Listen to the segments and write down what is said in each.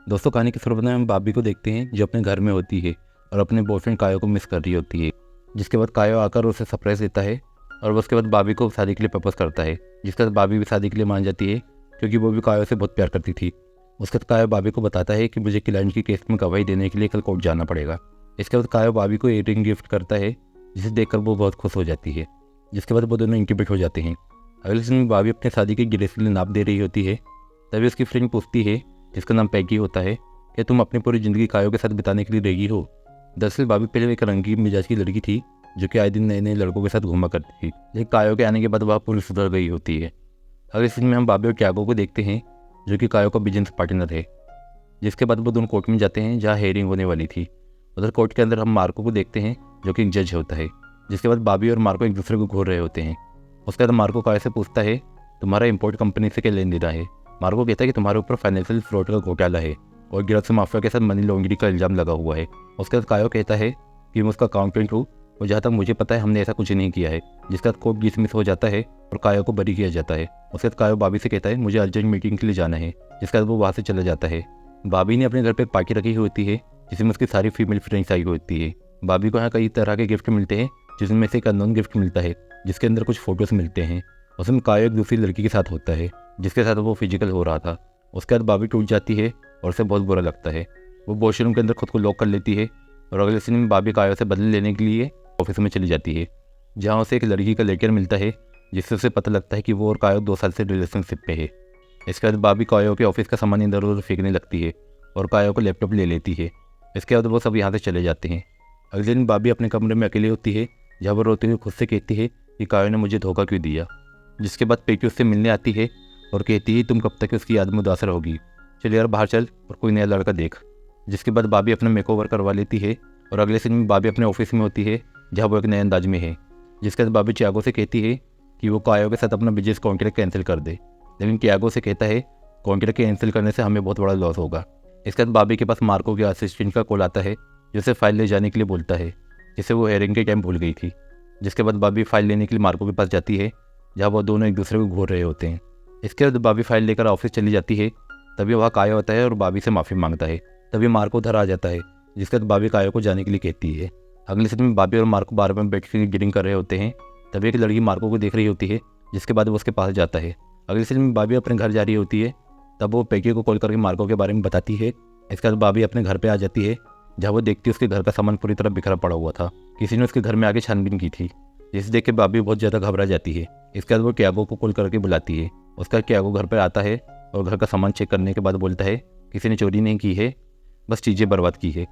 दोस्तों, कहानी की शुरुआत में हम बाबी को देखते हैं जो अपने घर में होती है और अपने बॉयफ्रेंड कायो को मिस कर रही होती है। जिसके बाद कायो आकर उसे सरप्राइज देता है और उसके बाद बाबी को शादी के लिए प्रपोज करता है। जिसके बाद बाबी भी शादी के लिए मान जाती है क्योंकि वो भी कायो से बहुत प्यार करती थी। उसके बाद कायो बाबी को बताता है कि मुझे क्लाइंट की केस में गवाही देने के लिए कल कोर्ट जाना पड़ेगा। इसके बाद कायो बाबी को इयररिंग गिफ्ट करता है जिसे देखकर वो बहुत खुश हो जाती है। जिसके बाद वो दोनों इंक्यूबेट हो जाते हैं। अगले दिन में बाबी अपने शादी की ड्रेस के लिए नाप दे रही होती है। तभी उसकी फ्रेंड पूछती है, जिसका नाम पैगी होता है, कि तुम अपनी पूरी ज़िंदगी कायो के साथ बिताने के लिए रेडी हो। दरअसल बाबी पहले एक रंगीन मिजाज की लड़की थी जो कि आए दिन नए नए लड़कों के साथ घूमा करती थी, लेकिन कायो के आने के बाद वह पूरी सुधर गई होती है। अगले सीन में हम बाबी और ट्यागो को देखते हैं जो कि कायो का बिजनेस पार्टनर है। जिसके बाद वो दोनों कोर्ट में जाते हैं जहाँ हेयरिंग होने वाली थी। उधर कोर्ट के अंदर हम मार्को को देखते हैं जो कि एक जज होता है। जिसके बाद बाबी और मार्को एक दूसरे को घूर रहे होते हैं। उसके बाद मार्को कायो से पूछता है, तुम्हारा इंपोर्ट कंपनी से क्या लेन देना है। मार्को कहता है कि तुम्हारे ऊपर फाइनेंशियल फ्रॉड का घोटाला है और गिरफ्त माफिया के साथ मनी लॉन्ड्रिंग का इल्जाम लगा हुआ है। उसके बाद कायो कहता है कि मैं उसका अकाउंटेंट हूँ और जहाँ तक मुझे पता है हमने ऐसा कुछ नहीं किया है। जिसके बाद कोर्ट डिसमिस हो जाता है और कायो को बरी किया जाता है। उसके बाद कायो बाबी से कहता है मुझे अर्जेंट मीटिंग के लिए जाना है। जिसके बाद वो वहाँ से चला जाता है। बाबी ने अपने घर पर एक पार्टी रखी होती है जिसमें उसकी सारी फीमेल फ्रेंड्स आई होती है। बाबी को यहाँ कई तरह के गिफ्ट मिलते हैं जिसमें से एक अननोन गिफ्ट मिलता है जिसके अंदर कुछ फोटोज मिलते हैं। उसमें कायो एक दूसरी लड़की के साथ होता है जिसके साथ वो फिजिकल हो रहा था। उसके बाद बाबी टूट जाती है और उसे बहुत बुरा लगता है। वो वॉशरूम के अंदर खुद को लॉक कर लेती है और अगले सीन में बाबी कायो से बदले लेने के लिए ऑफिस में चली जाती है जहाँ उसे एक लड़की का लेटर मिलता है जिससे उसे पता लगता है कि वो और कायो 2 साल से रिलेशनशिप पे है। इसके बाद बाबी कायो के ऑफिस का सामान इधर उधर फेंकने लगती है और कायो को लैपटॉप ले लेती है। इसके बाद वो सब यहाँ से चले जाते हैं। अगले दिन बाबी अपने कमरे में अकेली होती है जहाँ वो रोते हुए खुद से कहती है कि कायो ने मुझे धोखा क्यों दिया। जिसके बाद पेकी उससे मिलने आती है और कहती है तुम कब तक उसकी याद में उदास रहोगी, चल यार बाहर चल और कोई नया लड़का देख। जिसके बाद बाबी अपना मेकओवर करवा लेती है और अगले दिन में बाबी अपने ऑफिस में होती है जहाँ वो एक नए अंदाज में है। जिसके बाद बाबी ट्यागो से कहती है कि वो कायो के साथ अपना बिजनेस कॉन्ट्रैक्ट कैंसिल कर दे, लेकिन ट्यागो से कहता है कॉन्ट्रैक्ट कैंसिल करने से हमें बहुत बड़ा लॉस होगा। इसके बाद बाबी के पास मार्को के असिस्टेंट का कॉल आता है जो उसे फाइल ले जाने के लिए बोलता है जिसे वो हेयरिंग के टाइम भूल गई थी। जिसके बाद बाबी फाइल लेने के लिए मार्को के पास जाती है जहाँ वो दोनों एक दूसरे को घूर रहे होते हैं। इसके बाद बाबी फाइल लेकर ऑफिस चली जाती है। तभी वहाँ कायो होता है और बाबी से माफ़ी मांगता है। तभी मार्को उधर आ जाता है जिसके बाद बाबी कायो को जाने के लिए कहती है। अगले दिन में बाबी और मार्को बार में बैठ कर ड्रिंक कर रहे होते हैं। तभी एक लड़की मार्को को देख रही होती है जिसके बाद वो उसके पास जाता है। अगले दिन में बाबी अपने घर जा रही होती है। तब वो पैकी को कॉल करके मार्को के बारे में बताती है। इसके बाद बाबी अपने घर पर आ जाती है जहाँ वो देखती है उसके घर का सामान पूरी तरह बिखरा पड़ा हुआ था। किसी ने उसके घर में आके छानबीन की थी जिसे देख के बाबी बहुत ज़्यादा घबरा जाती है। इसके बाद वो ट्यागो को कॉल करके बुलाती है। उसका ट्यागो घर पर आता है और घर का सामान चेक करने के बाद बोलता है किसी ने चोरी नहीं की है, बस चीज़ें बर्बाद की है।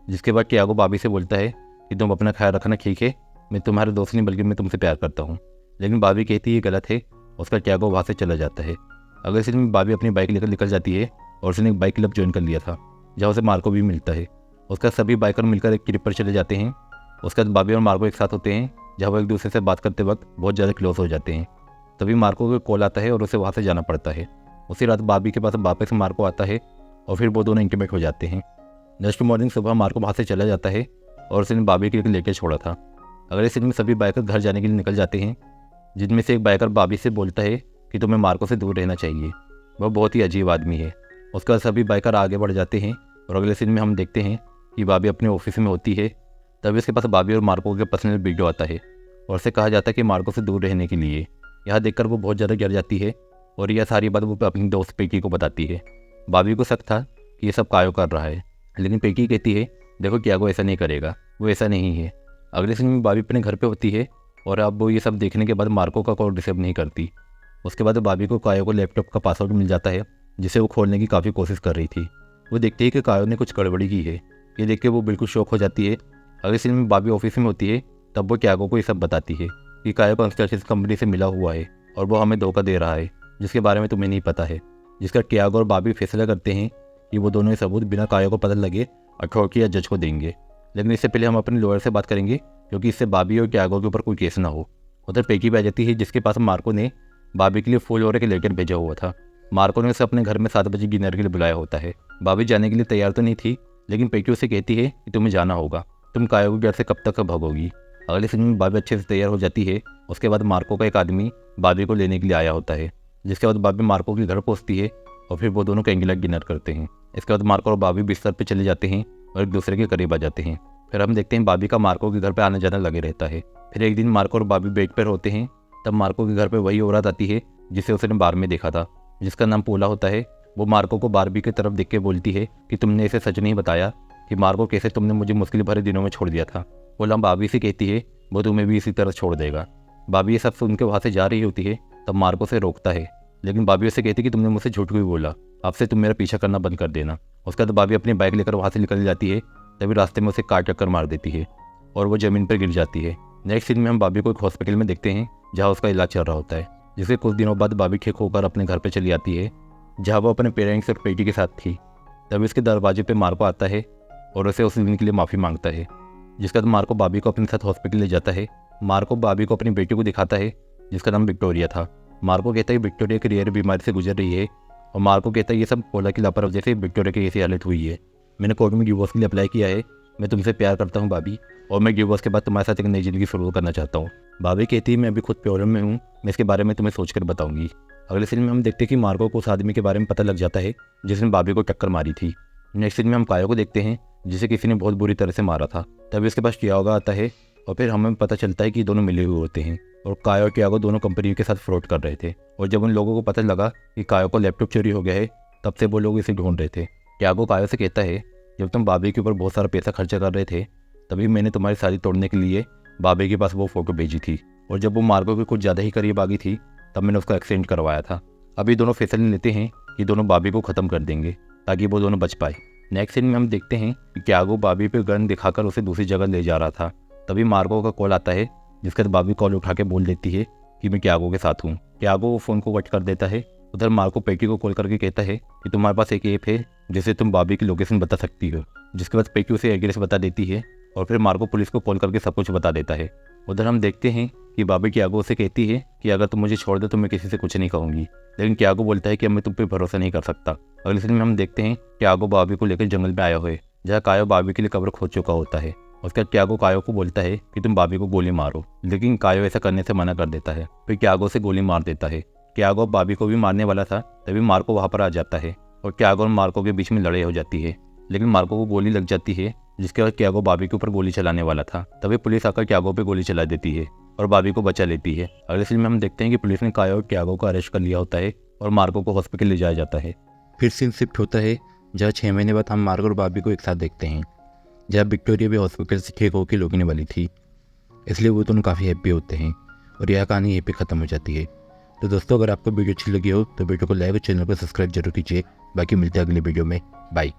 जिसके बाद ट्यागो बाबी से बोलता है कि तुम अपना ख्याल रखना, ठीक है, मैं तुम्हारे दोस्त नहीं बल्कि मैं तुमसे प्यार करता हूँ। लेकिन बाबी कहती है ये गलत है। उसका ट्यागो वहाँ से चला जाता है। अगले दिन में बाबी अपनी बाइक लेकर निकल जाती है और उसने एक बाइक क्लब ज्वाइन कर लिया था जहाँ उसे मार्को भी मिलता है। उसका सभी बाइकर मिलकर एक ट्रिप पर चले जाते हैं। उसके बाद बाबी और मार्को एक साथ होते हैं जहाँ वो एक दूसरे से बात करते वक्त बहुत ज़्यादा क्लोज हो जाते हैं। तभी मार्को को कॉल आता है और उसे वहाँ से जाना पड़ता है। उसी रात बाबी के पास वापस मार्को आता है और फिर वो दोनों इंटीमेट हो जाते हैं। नेक्स्ट मॉर्निंग सुबह मार्को वहाँ से चला जाता है और उसने बाबी के लिए लेकर छोड़ा था। अगले दिन में सभी बाइकर घर जाने के लिए निकल जाते हैं जिनमें से एक बाइकर बाबी से बोलता है कि तुम्हें मार्को से दूर रहना चाहिए, वह बहुत ही अजीब आदमी है। उसके बाद सभी बाइकर आगे बढ़ जाते हैं और अगले दिन में हम देखते हैं कि बाबी अपने ऑफिस में होती है। तभी उसके पास बाबी और मार्को के पर्सनल वीडियो आता है और उससे कहा जाता है कि मार्को से दूर रहने के लिए। यह देखकर वो बहुत ज़्यादा गिर जाती है और यह सारी बात वो अपनी दोस्त पेकी को बताती है। बाबी को शक था कि ये सब कायो कर रहा है, लेकिन पेकी कहती है देखो ट्यागो ऐसा नहीं करेगा, वो ऐसा नहीं है। अगले दिन में बाबी अपने घर पे होती है और अब वो ये सब देखने के बाद मार्को का कॉल रिसीव नहीं करती। उसके बाद बाबी को कायो को लैपटॉप का पासवर्ड मिल जाता है जिसे वो खोलने की काफ़ी कोशिश कर रही थी। वो देखती है कि कायो ने कुछ गड़बड़ी की है। ये देख के वो बिल्कुल शॉक हो जाती है। अगले दिन में बाबी ऑफिस में होती है। तब वो ट्यागो को ये सब बताती है कि कायो कंस्ट्रक्शन कंपनी से मिला हुआ है और वो हमें धोखा दे रहा है जिसके बारे में तुम्हें नहीं पता है। जिसका ट्यागो और बाबी फैसला करते हैं कि वो दोनों सबूत बिना कायो को पता लगे अथॉरिटी या जज को देंगे। लेकिन इससे पहले हम अपने लॉयर से बात करेंगे क्योंकि इससे बाबी और ट्यागो के ऊपर कोई केस ना हो। उधर पेकी भी आ जाती है जिसके पास मार्को ने बाबी के लिए फूल और एक लेटर भेजा हुआ था। मार्को ने उसे अपने घर में 7 बजे डिनर के लिए बुलाया होता है। बाबी जाने के लिए तैयार तो नहीं थी, लेकिन पेकी उसे कहती है कि तुम्हें जाना होगा, तुम कायो के घर से कब तक भागोगी। अगले दिन में बाबी अच्छे से तैयार हो जाती है। उसके बाद मार्को का एक आदमी बाबी को लेने के लिए आया होता है। जिसके बाद बाबी मार्को के घर पहुँचती है और फिर वो दोनों कैंडल लाइट डिनर करते हैं। इसके बाद मार्को और बाबी बिस्तर पे चले जाते हैं और एक दूसरे के करीब आ जाते हैं। फिर हम देखते हैं बाबी का मार्को के घर पे आना जाना लगे रहता है। फिर एक दिन मार्को और बाबी बेड पर होते हैं, तब मार्को के घर पे वही औरत आती है जिसे उसने बार में देखा था, जिसका नाम पोला होता है। वो मार्को को बारबी की तरफ देख के बोलती है कि तुमने इसे सच नहीं बताया कि मार्को कैसे तुमने मुझे मुश्किल भरे दिनों में छोड़ दिया था। पोला बाबी से कहती है वो तुम्हें भी इसी तरह छोड़ देगा। बाबी ये सब सुन के वहाँ से जा रही होती है, तब मार्को से रोकता है, लेकिन बाबी उससे कहती है कि तुमने मुझसे झूठ क्यों बोला, अब से तुम मेरा पीछा करना बंद कर देना। उसके बाद बाबी अपनी बाइक लेकर वहाँ से निकल जाती है, तभी रास्ते में उसे कार टक्कर मार देती है और वो ज़मीन पर गिर जाती है। नेक्स्ट सीन में हम बाबी को एक हॉस्पिटल में देखते हैं जहाँ उसका इलाज चल रहा होता है, जिसके कुछ दिनों बाद बाबी ठीक होकर अपने घर पर चली आती है जहाँ वो अपने पेरेंट्स और बेटी के साथ थी। तभी उसके दरवाजे पे मार्को आता है और उसे उस दिन के लिए माफ़ी मांगता है, जिसके बाद मार्को बाबी को अपने साथ हॉस्पिटल ले जाता है। मार्को बाबी को अपनी बेटी को दिखाता है जिसका नाम विक्टोरिया था। मार्को कहता है विक्टोरिया की रेयर बीमारी से गुजर रही है और मार्को कहता है ये सब पोला की लापरवाही से विक्टोरिया की ऐसी हालत हुई है। मैंने कोर्ट में डिवोर्स के लिए अप्लाई किया है, मैं तुमसे प्यार करता हूँ बाबी, और मैं डिवोर्स के बाद तुम्हारे साथ एक नई ज़िंदगी शुरू करना चाहता हूँ। बाबी कहती है मैं अभी खुद प्रॉब्लम में हूँ, मैं इसके बारे में तुम्हें सोचकर बताऊंगी। अगले सीन में हम देखते हैं कि मार्को को उस आदमी के बारे में पता लग जाता है जिसने बाबी को टक्कर मारी थी। नेक्स्ट सीन में हम कायो को देखते हैं जिसे किसी ने बहुत बुरी तरह से मारा था। तभी उसके पास टियागो आता है और फिर हमें पता चलता है कि दोनों मिले हुए होते हैं और कायो और टियागो दोनों कंपनियों के साथ फ्रॉड कर रहे थे। और जब उन लोगों को पता लगा कि कायो को लैपटॉप चोरी हो गया है, तब से वो लोग इसे ढूंढ रहे थे। टियागो कायो से कहता है जब तुम बाबी के ऊपर बहुत सारा पैसा खर्चा कर रहे थे, तभी मैंने तुम्हारी शादी तोड़ने के लिए बाबी के पास वो फ़ोटो भेजी थी, और जब वो मार्को के कुछ ज़्यादा ही करीब आ गई थी तब मैंने उसका एक्सीडेंट करवाया था। अभी दोनों फैसले लेते हैं कि दोनों बाबी को ख़त्म कर देंगे ताकि वो दोनों बच पाए। नेक्स्ट सीन में हम देखते हैं कि टियागो बाबी पे गन दिखाकर उसे दूसरी जगह ले जा रहा था। तभी मार्को का कॉल आता है, जिसके बाद बाबी कॉल उठा के बोल देती है कि मैं टियागो के साथ हूँ। टियागो वो फ़ोन को कट कर देता है। उधर मार्को पेटी को कॉल करके कहता है कि तुम्हारे पास एक ऐप है जिससे तुम बाबी की लोकेशन बता सकती हो, जिसके बाद पेटी उसे एड्रेस बता देती है और फिर मार्को पुलिस को कॉल करके सब कुछ बता देता है। उधर हम देखते हैं कि बाबी टियागो से कहती है कि अगर तुम मुझे छोड़ दो तो मैं किसी से कुछ नहीं कहूँगी, लेकिन टियागो बोलता है कि अब मैं तुम पे भरोसा नहीं कर सकता। अगले सीन में हम देखते हैं टियागो बाबी को लेकर जंगल में आया हुआ है जहाँ कायो बाबी के लिए कब्र खोद चुका होता है। उसके बाद टियागो कायो को बोलता है कि तुम बाबी को गोली मारो, लेकिन कायो ऐसा करने से मना कर देता है। फिर टियागो से गोली मार देता है। टियागो बाबी को भी मारने वाला था, तभी मार्को वहाँ पर आ जाता है और टियागो और मार्को के बीच में लड़ाई हो जाती है, लेकिन मार्को को गोली लग जाती है, जिसके बाद टियागो बाबी के ऊपर गोली चलाने वाला था। तभी पुलिस आकर टियागो पे गोली चला देती है और बाबी को बचा लेती है। अगले सीन में हम देखते हैं कि पुलिस ने कायो और टियागो को अरेस्ट कर लिया होता है और मार्को को हॉस्पिटल ले जाया जाता है। फिर सीन शिफ्ट होता है जहाँ 6 महीने बाद हम मार्को और बाबी को एक साथ देखते हैं, जहाँ विक्टोरिया भी हॉस्पिटल से ठीक होकर लौटने वाली थी, इसलिए वो दोनों काफ़ी हैप्पी होते हैं और यह कहानी यहीं पे ख़त्म हो जाती है। तो दोस्तों, अगर आपको वीडियो अच्छी लगी हो तो वीडियो को लाइक और चैनल को सब्सक्राइब जरूर कीजिए। बाकी मिलते हैं अगले वीडियो में। बाय।